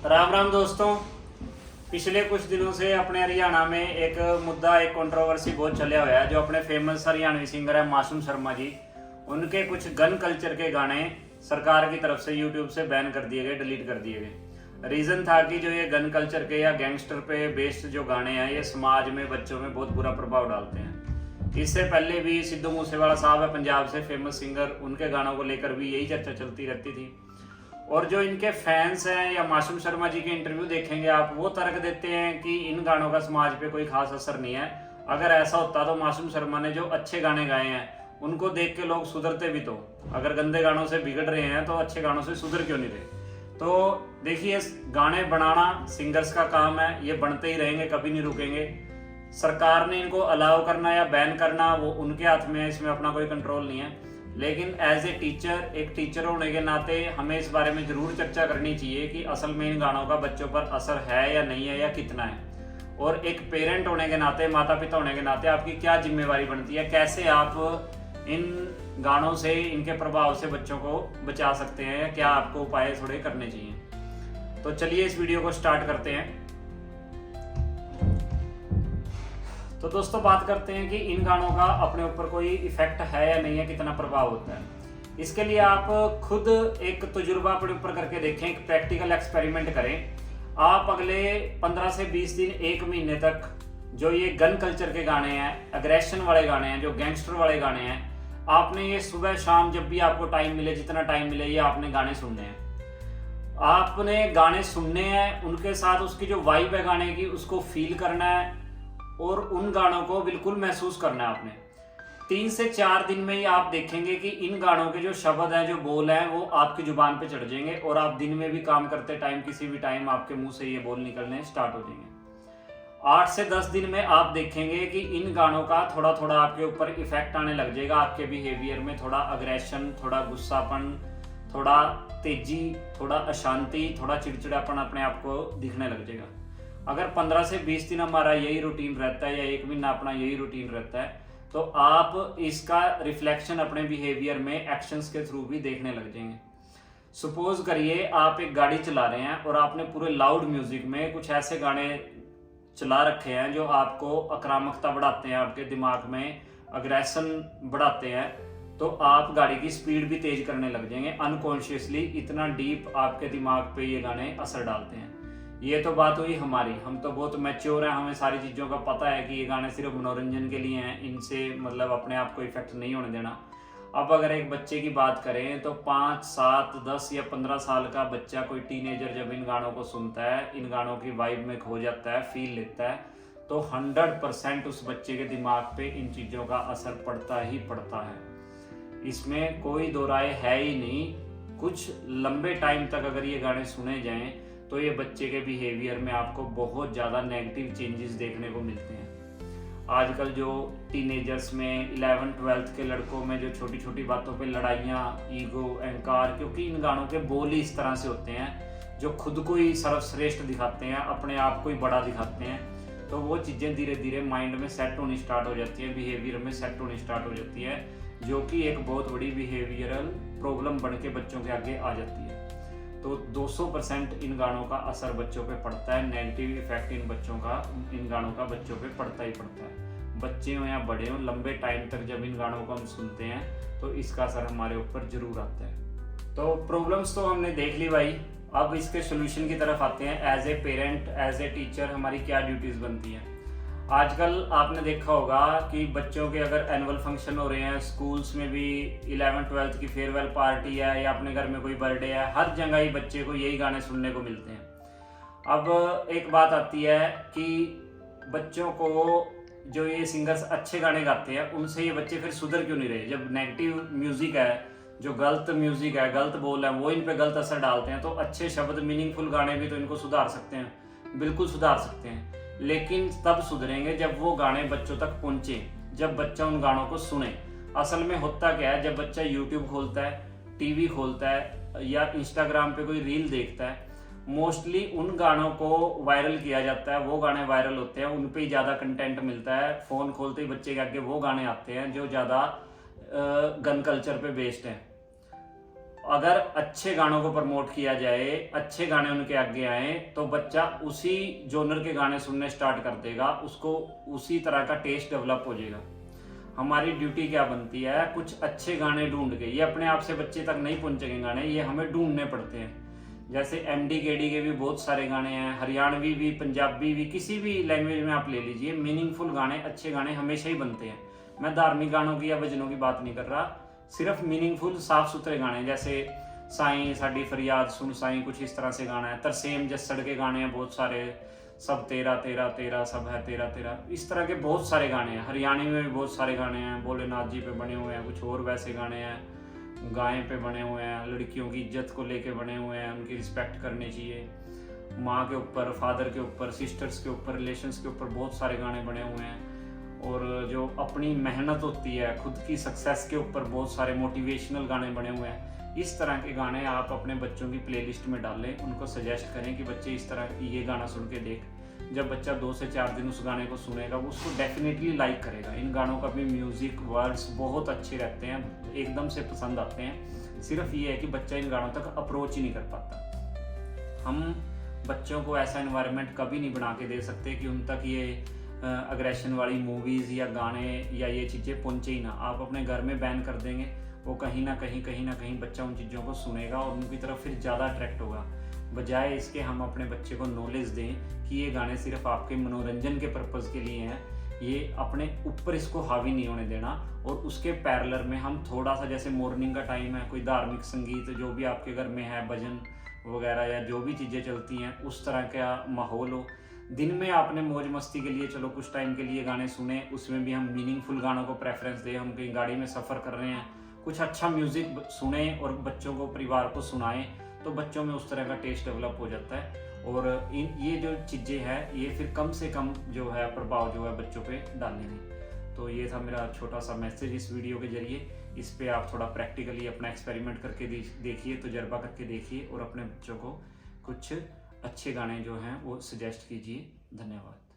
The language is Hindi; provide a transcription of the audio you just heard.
राम राम दोस्तों। पिछले कुछ दिनों से अपने हरियाणा में एक मुद्दा, एक कंट्रोवर्सी बहुत चला हुआ है। जो अपने फेमस हरियाणवी सिंगर है मासूम शर्मा जी, उनके कुछ गन कल्चर के गाने सरकार की तरफ से यूट्यूब से बैन कर दिए गए, डिलीट कर दिए गए। रीज़न था कि जो ये गन कल्चर के या गैंगस्टर पे बेस्ड जो गाने हैं ये समाज में, बच्चों में बहुत बुरा प्रभाव डालते हैं। इससे पहले भी सिद्धू मूसेवाला साहब है पंजाब से फेमस सिंगर, उनके गानों को लेकर भी यही चर्चा चलती रहती थी। और जो इनके फैंस हैं या मासूम शर्मा जी के इंटरव्यू देखेंगे आप, वो तर्क देते हैं कि इन गानों का समाज पे कोई खास असर नहीं है। अगर ऐसा होता तो मासूम शर्मा ने जो अच्छे गाने गाए हैं उनको देख के लोग सुधरते भी। तो अगर गंदे गानों से बिगड़ रहे हैं तो अच्छे गानों से सुधर क्यों नहीं रहे। तो देखिए, गाने बनाना सिंगर्स का काम है, ये बनते ही रहेंगे, कभी नहीं रुकेंगे। सरकार ने इनको अलाउ करना या बैन करना वो उनके हाथ में है, इसमें अपना कोई कंट्रोल नहीं है। लेकिन एज ए टीचर, एक टीचर होने के नाते हमें इस बारे में ज़रूर चर्चा करनी चाहिए कि असल में इन गानों का बच्चों पर असर है या नहीं है, या कितना है। और एक पेरेंट होने के नाते, माता पिता होने के नाते आपकी क्या जिम्मेवारी बनती है, कैसे आप इन गानों से, इनके प्रभाव से बच्चों को बचा सकते हैं, या क्या आपको उपाय थोड़े करने चाहिए। तो चलिए इस वीडियो को स्टार्ट करते हैं। तो दोस्तों, बात करते हैं कि इन गानों का अपने ऊपर कोई इफेक्ट है या नहीं है, कितना प्रभाव होता है। इसके लिए आप खुद एक तजुर्बा अपने ऊपर करके देखें, एक प्रैक्टिकल एक्सपेरिमेंट करें। आप अगले 15 से 20 दिन, एक महीने तक जो ये गन कल्चर के गाने हैं, अग्रेशन वाले गाने हैं, जो गैंगस्टर वाले गाने हैं, आपने ये सुबह शाम जब भी आपको टाइम मिले, जितना टाइम मिले, ये आपने गाने सुनने हैं। आपने गाने सुनने हैं, उनके साथ उसकी जो वाइब है गाने की, उसको फील करना है और उन गानों को बिल्कुल महसूस करना है आपने। 3 से 4 दिन में ही आप देखेंगे कि इन गानों के जो शब्द हैं, जो बोल हैं, वो आपकी जुबान पे चढ़ जाएंगे और आप दिन में भी काम करते टाइम, किसी भी टाइम आपके मुंह से ये बोल निकलने स्टार्ट हो जाएंगे। 8 से 10 दिन में आप देखेंगे कि इन गानों का थोड़ा थोड़ा आपके ऊपर इफेक्ट आने लग जाएगा। आपके बिहेवियर में थोड़ा अग्रेशन, थोड़ा गुस्सापन, थोड़ा तेजी, थोड़ा अशांति, थोड़ा चिड़चिड़ापन अपने आप को दिखने लग जाएगा। अगर 15 से 20 दिन हमारा यही रूटीन रहता है, या एक महीना अपना यही रूटीन रहता है, तो आप इसका रिफ्लेक्शन अपने बिहेवियर में एक्शंस के थ्रू भी देखने लग जाएंगे। सपोज करिए आप एक गाड़ी चला रहे हैं और आपने पूरे लाउड म्यूजिक में कुछ ऐसे गाने चला रखे हैं जो आपको आक्रामकता बढ़ाते हैं, आपके दिमाग में अग्रेशन बढ़ाते हैं, तो आप गाड़ी की स्पीड भी तेज करने लग जाएंगे अनकॉन्शियसली। इतना डीप आपके दिमाग पे ये गाने असर डालते हैं। ये तो बात हुई हमारी, हम तो बहुत मैच्योर हैं, हमें सारी चीज़ों का पता है कि ये गाने सिर्फ मनोरंजन के लिए हैं, इनसे मतलब अपने आप को इफेक्ट नहीं होने देना। अब अगर एक बच्चे की बात करें तो 5, 7, 10 या 15 साल का बच्चा, कोई टीनेजर जब इन गानों को सुनता है, इन गानों की वाइब में खो जाता है, फील लेता है, तो 100% उस बच्चे के दिमाग पे इन चीज़ों का असर पड़ता ही पड़ता है। इसमें कोई दो राय है ही नहीं। कुछ लंबे टाइम तक अगर ये गाने सुने जाएं तो ये बच्चे के बिहेवियर में आपको बहुत ज़्यादा नेगेटिव चेंजेस देखने को मिलते हैं। आजकल जो टीनेजर्स में, 11-12 के लड़कों में जो छोटी छोटी बातों पे लड़ाइयाँ, ईगो, अहंकार, क्योंकि इन गानों के बोल ही इस तरह से होते हैं जो खुद को ही सर्वश्रेष्ठ दिखाते हैं, अपने आप को ही बड़ा दिखाते हैं। तो वो चीज़ें धीरे धीरे माइंड में सेट होनी स्टार्ट हो जाती है, बिहेवियर में सेट होनी स्टार्ट हो जाती है, जो कि एक बहुत बड़ी बिहेवियरल प्रॉब्लम बन के बच्चों के आगे आ जाती है। तो 200% इन गानों का असर बच्चों पे पड़ता है, नेगेटिव इफेक्ट इन गानों का बच्चों पे पड़ता ही पड़ता है। बच्चे हो या बड़े हो, लंबे टाइम तक जब इन गानों को हम सुनते हैं तो इसका असर हमारे ऊपर जरूर आता है। तो प्रॉब्लम्स तो हमने देख ली भाई, अब इसके सोल्यूशन की तरफ आते हैं। As a parent, as a teacher हमारी क्या ड्यूटीज़ बनती हैं। आजकल आपने देखा होगा कि बच्चों के अगर एनुअल फंक्शन हो रहे हैं, स्कूल्स में भी 11-12 की फेयरवेल पार्टी है, या अपने घर में कोई बर्थडे है, हर जगह ही बच्चे को यही गाने सुनने को मिलते हैं। अब एक बात आती है कि बच्चों को जो ये सिंगर्स अच्छे गाने गाते हैं, उनसे ये बच्चे फिर सुधर क्यों नहीं रहे। जब नेगेटिव म्यूजिक है, जो गलत म्यूजिक है, गलत बोल है, वो इन पे गलत असर डालते हैं, तो अच्छे शब्द, मीनिंगफुल गाने भी तो इनको सुधार सकते हैं, बिल्कुल सुधार सकते हैं। लेकिन तब सुधरेंगे जब वो गाने बच्चों तक पहुंचे, जब बच्चा उन गानों को सुने। असल में होता क्या है, जब बच्चा यूट्यूब खोलता है, टीवी खोलता है, या इंस्टाग्राम पे कोई रील देखता है, मोस्टली उन गानों को वायरल किया जाता है, वो गाने वायरल होते हैं, उन पे ही ज़्यादा कंटेंट मिलता है। फ़ोन खोलते ही बच्चे के आगे वो गाने आते हैं जो ज़्यादा गन कल्चर पे बेस्ड हैं। अगर अच्छे गानों को प्रमोट किया जाए, अच्छे गाने उनके आगे आए, तो बच्चा उसी जोनर के गाने सुनने स्टार्ट कर देगा, उसको उसी तरह का टेस्ट डेवलप हो जाएगा। हमारी ड्यूटी क्या बनती है, कुछ अच्छे गाने ढूंढ के, ये अपने आप से बच्चे तक नहीं पहुंचेंगे गाने, ये हमें ढूंढने पड़ते हैं। जैसे MD KD के भी बहुत सारे गाने हैं, हरियाणवी भी, पंजाबी भी, किसी भी लैंग्वेज में आप ले लीजिए, मीनिंगफुल गाने, अच्छे गाने हमेशा ही बनते हैं। मैं धार्मिक गानों की या भजनों की बात नहीं कर रहा, सिर्फ मीनिंगफुल साफ सुथरे गाने, जैसे साईं साडी फरियाद सुन साईं, कुछ इस तरह से गाना है। तरसेम जस्सड़ के गाने हैं बहुत सारे, सब तेरा तेरा तेरा, सब है तेरा तेरा, इस तरह के बहुत सारे गाने हैं। हरियाणवी में भी बहुत सारे गाने हैं, भोलेनाथ जी पे बने हुए हैं, कुछ और वैसे गाने हैं, गाय पे बने हुए हैं, लड़कियों की इज्जत को लेके बने हुए हैं, उनकी रिस्पेक्ट करनी चाहिए, माँ के ऊपर, फादर के ऊपर, सिस्टर्स के ऊपर, रिलेशंस के ऊपर बहुत सारे गाने बने हुए हैं। और जो अपनी मेहनत होती है, खुद की सक्सेस के ऊपर बहुत सारे मोटिवेशनल गाने बने हुए हैं। इस तरह के गाने आप अपने बच्चों की प्लेलिस्ट में डालें, उनको सजेस्ट करें कि बच्चे इस तरह ये गाना सुन के देख। जब बच्चा 2 से 4 दिन उस गाने को सुनेगा, वो उसको डेफिनेटली लाइक करेगा। इन गानों का भी म्यूज़िक, वर्ड्स बहुत अच्छे रहते हैं, एकदम से पसंद आते हैं। सिर्फ ये है कि बच्चा इन गानों तक अप्रोच ही नहीं कर पाता। हम बच्चों को ऐसा एनवायरनमेंट कभी नहीं बना के दे सकते कि उन तक ये अग्रेशन वाली मूवीज़ या गाने या ये चीज़ें पहुँचे ही ना। आप अपने घर में बैन कर देंगे, वो कहीं ना कहीं बच्चा उन चीज़ों को सुनेगा और उनकी तरफ फिर ज़्यादा अट्रैक्ट होगा। बजाय इसके हम अपने बच्चे को नॉलेज दें कि ये गाने सिर्फ आपके मनोरंजन के पर्पज़ के लिए हैं, ये अपने ऊपर इसको हावी नहीं होने देना। और उसके पैरेलल में हम थोड़ा सा, जैसे मॉर्निंग का टाइम है, कोई धार्मिक संगीत जो भी आपके घर में है, भजन वगैरह या जो भी चीज़ें चलती हैं, उस तरह का माहौल हो। दिन में आपने मौज मस्ती के लिए चलो कुछ टाइम के लिए गाने सुने, उसमें भी हम मीनिंगफुल गानों को प्रेफरेंस दें। हम कहीं गाड़ी में सफ़र कर रहे हैं, कुछ अच्छा म्यूज़िक सुने और बच्चों को, परिवार को सुनाएं, तो बच्चों में उस तरह का टेस्ट डेवलप हो जाता है। और ये जो चीज़ें हैं, ये फिर कम से कम जो है प्रभाव जो है बच्चों पे डालने नहीं। तो ये था मेरा छोटा सा मैसेज इस वीडियो के जरिए। इस पे आप थोड़ा प्रैक्टिकली अपना एक्सपेरिमेंट करके देखिए, तजुर्बा करके देखिए और अपने बच्चों को कुछ अच्छे गाने जो हैं वो सजेस्ट कीजिए। धन्यवाद।